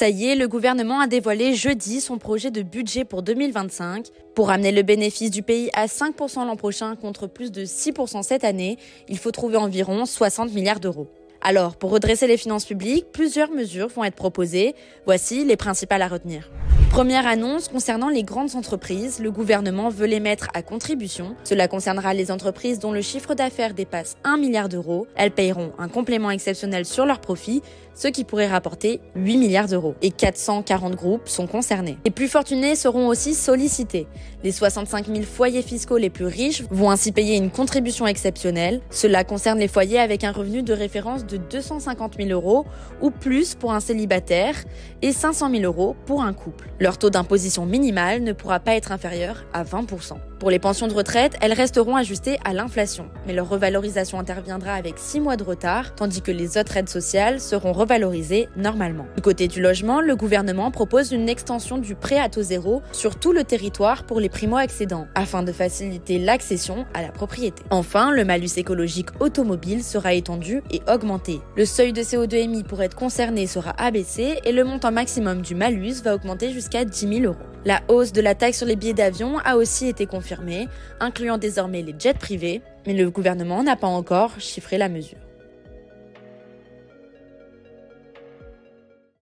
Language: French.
Ça y est, le gouvernement a dévoilé jeudi son projet de budget pour 2025. Pour amener le bénéfice du pays à 5% l'an prochain contre plus de 6% cette année, il faut trouver environ 60 milliards d'euros. Alors, pour redresser les finances publiques, plusieurs mesures vont être proposées. Voici les principales à retenir. Première annonce concernant les grandes entreprises, le gouvernement veut les mettre à contribution. Cela concernera les entreprises dont le chiffre d'affaires dépasse 1 milliard d'euros. Elles paieront un complément exceptionnel sur leurs profits, ce qui pourrait rapporter 8 milliards d'euros. Et 440 groupes sont concernés. Les plus fortunés seront aussi sollicités. Les 65 000 foyers fiscaux les plus riches vont ainsi payer une contribution exceptionnelle. Cela concerne les foyers avec un revenu de référence de 250 000 euros ou plus pour un célibataire et 500 000 euros pour un couple. Leur taux d'imposition minimal ne pourra pas être inférieur à 20%. Pour les pensions de retraite, elles resteront ajustées à l'inflation, mais leur revalorisation interviendra avec 6 mois de retard, tandis que les autres aides sociales seront revalorisées normalement. Du côté du logement, le gouvernement propose une extension du prêt à taux zéro sur tout le territoire pour les primo-accédants, afin de faciliter l'accession à la propriété. Enfin, le malus écologique automobile sera étendu et augmenté. Le seuil de CO2 émis pour être concerné sera abaissé et le montant maximum du malus va augmenter jusqu'à 10 000 euros. La hausse de la taxe sur les billets d'avion a aussi été confirmée, incluant désormais les jets privés, mais le gouvernement n'a pas encore chiffré la mesure.